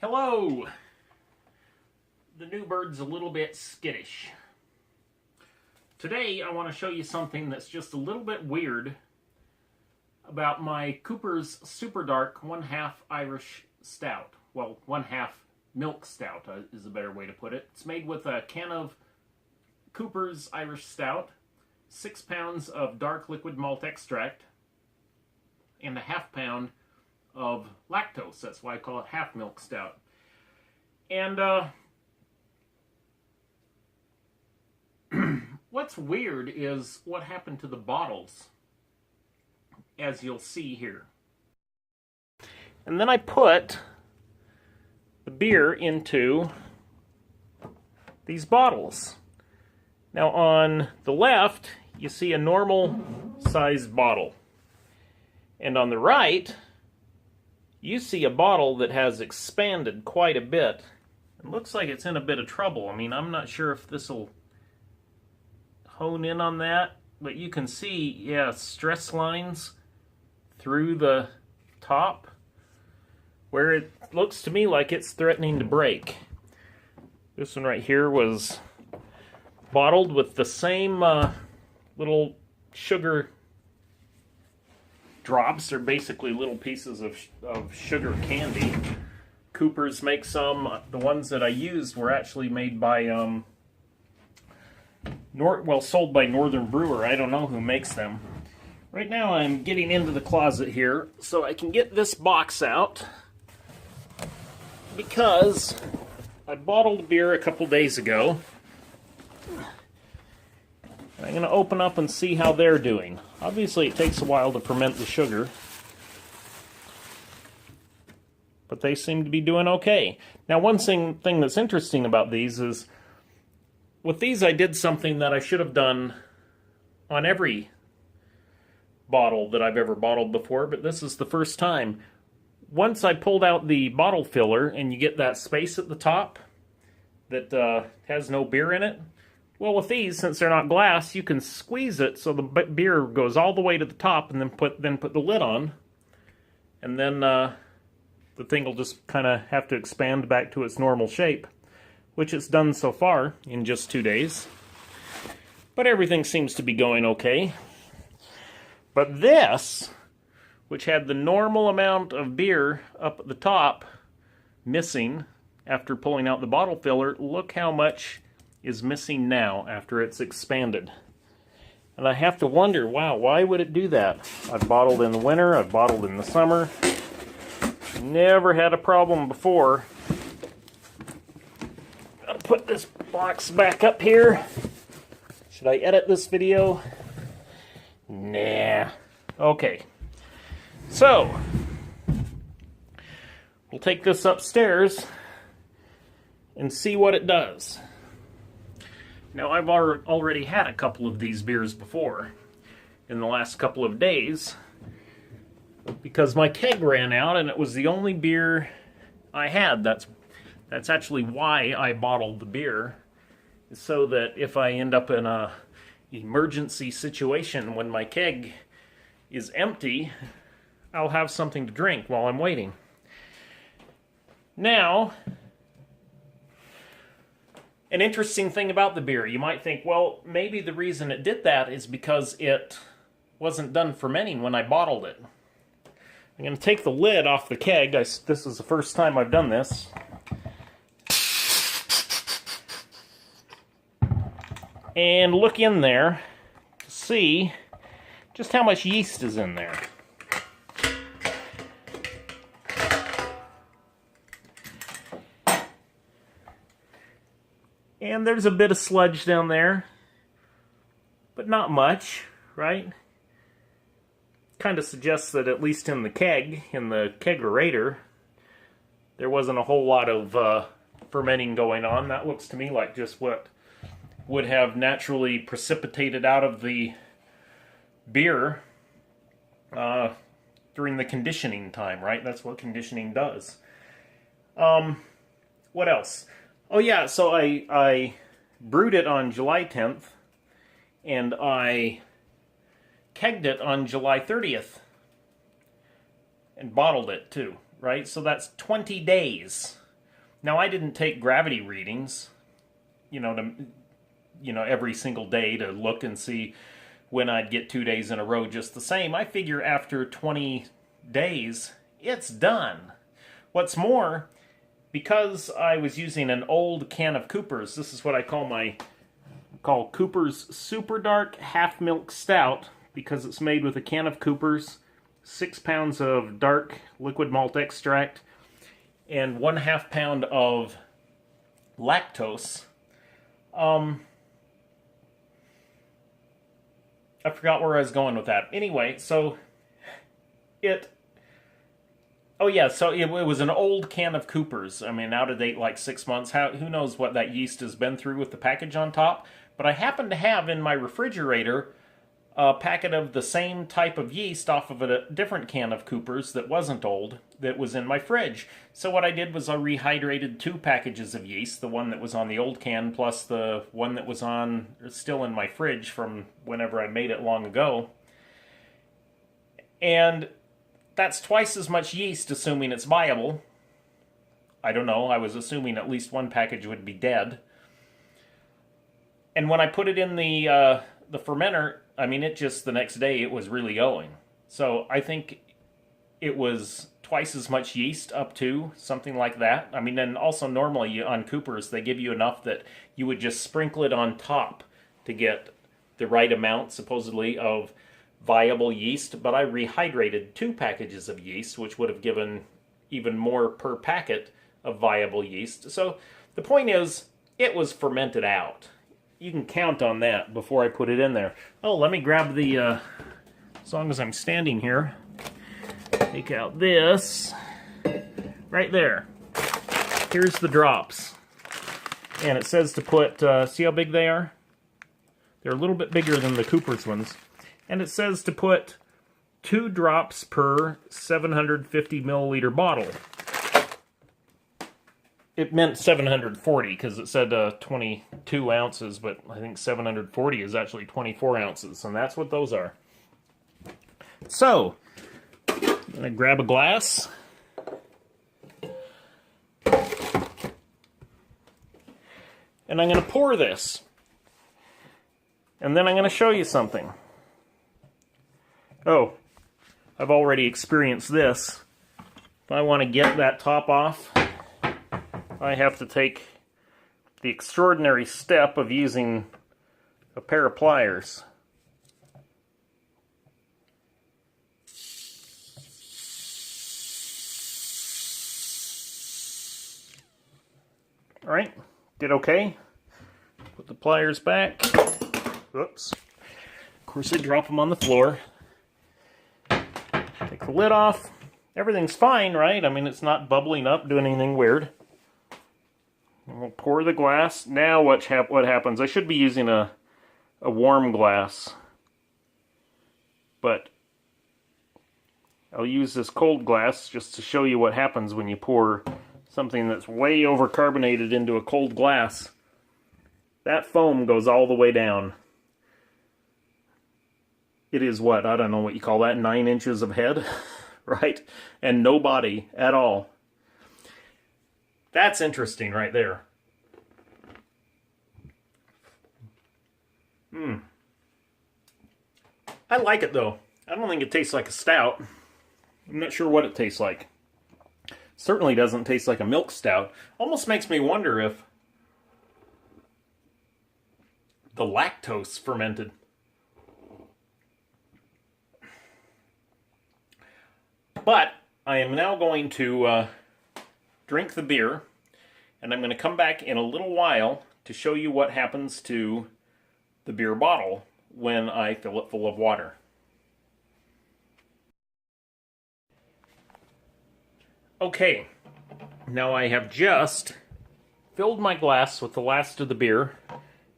Hello! The new bird's a little bit skittish. Today I want to show you something that's just a little bit weird about my Cooper's Super Dark 1/2 Irish Stout. Well, 1/2 milk stout is a better way to put it. It's made with a can of Cooper's Irish Stout, 6 pounds of dark liquid malt extract, and a 1/2 pound of lactose. That's why I call it half milk stout. And what's weird is what happened to the bottles, as you'll see here. And then I put the beer into these bottles. Now on the left, you see a normal sized bottle. And on the right, you see a bottle that has expanded quite a bit. It looks like it's in a bit of trouble. I mean, I'm not sure if this will hone in on that, but you can see, yeah, stress lines through the top where it looks to me like it's threatening to break. This one right here was bottled with the same little sugar drops. They're basically little pieces of sugar candy. Cooper's makes some. The ones that I used were actually made by sold by Northern Brewer. I don't know who makes them. Right now I'm getting into the closet here so I can get this box out because I bottled beer a couple days ago. I'm going to open up and see how they're doing. Obviously, it takes a while to ferment the sugar, but they seem to be doing okay. Now, one thing that's interesting about these is, with these I did something that I should have done on every bottle that I've ever bottled before, but this is the first time. Once I pulled out the bottle filler, and you get that space at the top that has no beer in it, well, with these, since they're not glass, you can squeeze it so the beer goes all the way to the top, and then put the lid on, and then the thing will just kind of have to expand back to its normal shape, which it's done so far in just 2 days. But everything seems to be going okay. But this, which had the normal amount of beer up at the top missing after pulling out the bottle filler, look how much is missing now after it's expanded. And I have to wonder, wow, why would it do that? I've bottled in the winter, I've bottled in the summer. Never had a problem before. Gotta put this box back up here. Should I edit this video? Nah. Okay. So, we'll take this upstairs and see what it does. Now, I've already had a couple of these beers before in the last couple of days because my keg ran out and it was the only beer I had. That's actually why I bottled the beer, so that if I end up in a emergency situation when my keg is empty, I'll have something to drink while I'm waiting. Now, an interesting thing about the beer, you might think, well, maybe the reason it did that is because it wasn't done fermenting when I bottled it. I'm going to take the lid off the keg. This is the first time I've done this. And look in there to see just how much yeast is in there. And there's a bit of sludge down there, but not much, right? Kind of suggests that at least in the kegerator, there wasn't a whole lot of fermenting going on. That looks to me like just what would have naturally precipitated out of the beer during the conditioning time, right? That's what conditioning does. What else? Oh yeah, so I brewed it on July 10th, and I kegged it on July 30th, and bottled it too, right? So that's 20 days Now, I didn't take gravity readings, every single day to look and see when I'd get 2 days in a row just the same. I figure after 20 days, it's done. What's more, because I was using an old can of Cooper's, this is what I call Cooper's Super Dark Half Milk Stout, because it's made with a can of Cooper's, 6 pounds of dark liquid malt extract, and 1/2 pound of lactose. I forgot where I was going with that. Anyway, so it was an old can of Cooper's. I mean, out of date, like 6 months. Who knows what that yeast has been through with the package on top? But I happen to have in my refrigerator a packet of the same type of yeast off of a different can of Cooper's that wasn't old, that was in my fridge. So what I did was I rehydrated 2 packages of yeast, the one that was on the old can plus the one that was still in my fridge from whenever I made it long ago. And that's twice as much yeast, assuming it's viable. I don't know, I was assuming at least one package would be dead. And when I put it in the fermenter, I mean, the next day, it was really going. So I think it was twice as much yeast up to, something like that. I mean, and also normally on Cooper's, they give you enough that you would just sprinkle it on top to get the right amount, supposedly, of viable yeast. But I rehydrated 2 packages of yeast, which would have given even more per packet of viable yeast. So the point is, it was fermented out. You can count on that before I put it in there. Oh, let me grab the, as long as I'm standing here, take out this, right there. Here's the drops. And it says to put, see how big they are? They're a little bit bigger than the Cooper's ones. And it says to put 2 drops per 750 milliliter bottle. It meant 740 because it said 22 ounces, but I think 740 is actually 24 ounces, and that's what those are. So, I'm going to grab a glass. And I'm going to pour this. And then I'm going to show you something. Oh, I've already experienced this. If I want to get that top off, I have to take the extraordinary step of using a pair of pliers. All right, did okay. Put the pliers back. Whoops. Of course, I drop them on the floor. Take the lid off. Everything's fine, right? I mean, it's not bubbling up, doing anything weird. And we'll pour the glass. Now what happens, I should be using a warm glass, but I'll use this cold glass just to show you what happens when you pour something that's way overcarbonated into a cold glass. That foam goes all the way down. It is what? I don't know what you call that, 9 inches of head, right? And no body at all. That's interesting right there. I like it though. I don't think it tastes like a stout. I'm not sure what it tastes like. Certainly doesn't taste like a milk stout. Almost makes me wonder if the lactose fermented. But I am now going to drink the beer, and I'm going to come back in a little while to show you what happens to the beer bottle when I fill it full of water. Okay, now I have just filled my glass with the last of the beer,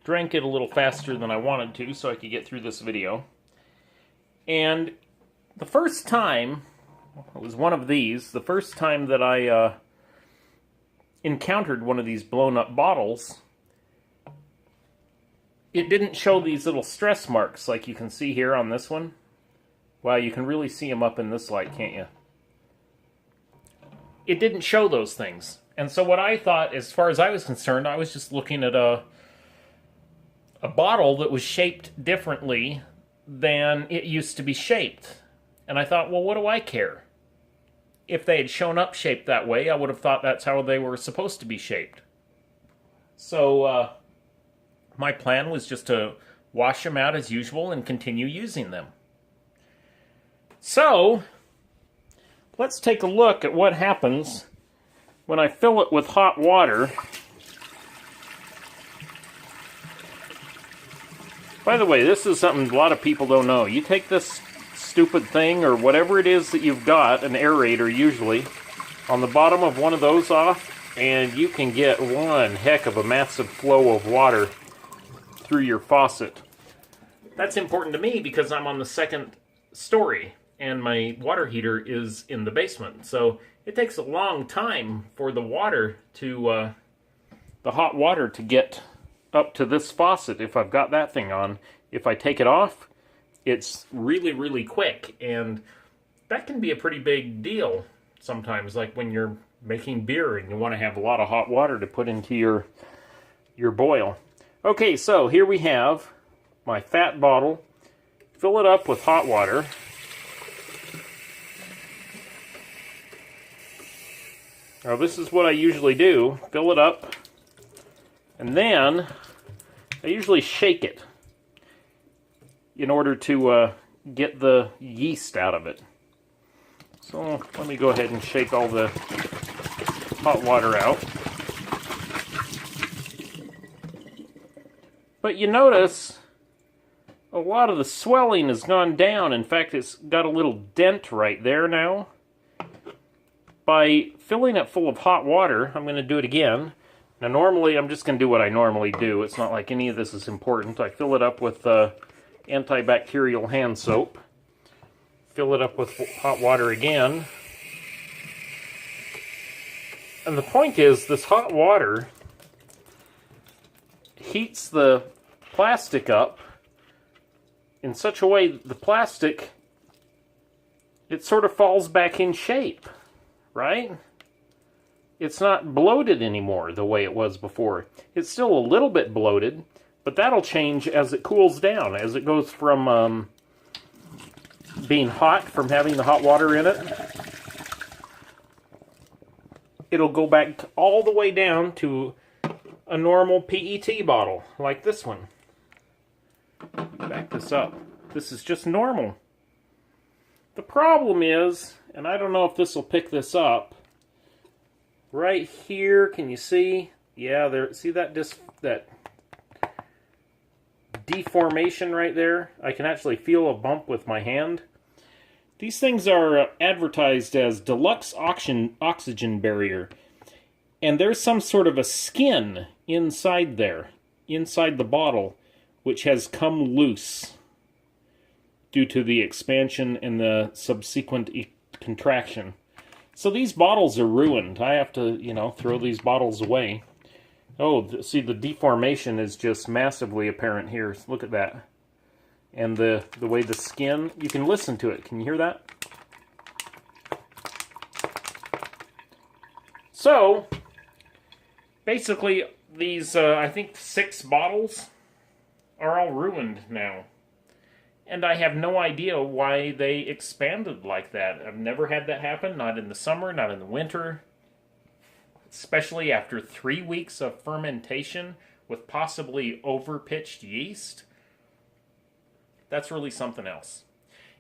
drank it a little faster than I wanted to so I could get through this video, and the first time, it was one of these, the first time that I encountered one of these blown up bottles, it didn't show these little stress marks like you can see here on this one. Wow, you can really see them up in this light, can't you? It didn't show those things. And so what I thought, as far as I was concerned, I was just looking at a bottle that was shaped differently than it used to be shaped. And I thought, well, what do I care? If they had shown up shaped that way, I would have thought that's how they were supposed to be shaped. So my plan was just to wash them out as usual and continue using them. So let's take a look at what happens when I fill it with hot water. By the way, this is something a lot of people don't know. You take this stupid thing, or whatever it is that you've got, an aerator usually, on the bottom of one of those off, and you can get one heck of a massive flow of water through your faucet. That's important to me because I'm on the second story, and my water heater is in the basement. So it takes a long time for the water to, the hot water to get up to this faucet if I've got that thing on. If I take it off, it's really, really quick, and that can be a pretty big deal sometimes, like when you're making beer and you want to have a lot of hot water to put into your boil. Okay, so here we have my fat bottle. Fill it up with hot water. Now this is what I usually do. Fill it up, and then I usually shake it in order to get the yeast out of it. So let me go ahead and shake all the hot water out. But you notice a lot of the swelling has gone down. In fact, it's got a little dent right there now. By filling it full of hot water, I'm going to do it again. Now normally I'm just going to do what I normally do. It's not like any of this is important. I fill it up with antibacterial hand soap. Fill it up with hot water again. And the point is, this hot water heats the plastic up in such a way that the plastic, it sort of falls back in shape, right? It's not bloated anymore the way it was before. It's still a little bit bloated, but that'll change as it cools down, as it goes from being hot, from having the hot water in it. It'll go back all the way down to a normal PET bottle, like this one. Back this up. This is just normal. The problem is, and I don't know if this will pick this up, right here, can you see? Yeah, there. See that that deformation right there? I can actually feel a bump with my hand. These things are advertised as deluxe oxygen barrier, and there's some sort of a skin inside there, inside the bottle, which has come loose due to the expansion and the subsequent contraction. So these bottles are ruined. I have to, throw these bottles away. Oh, see, the deformation is just massively apparent here. Look at that. And the way the skin, you can listen to it. Can you hear that? So, basically, these, I think 6 bottles are all ruined now. And I have no idea why they expanded like that. I've never had that happen, not in the summer, not in the winter. Especially after 3 weeks of fermentation with possibly overpitched yeast. That's really something else.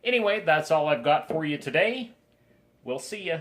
Anyway, that's all I've got for you today. We'll see ya.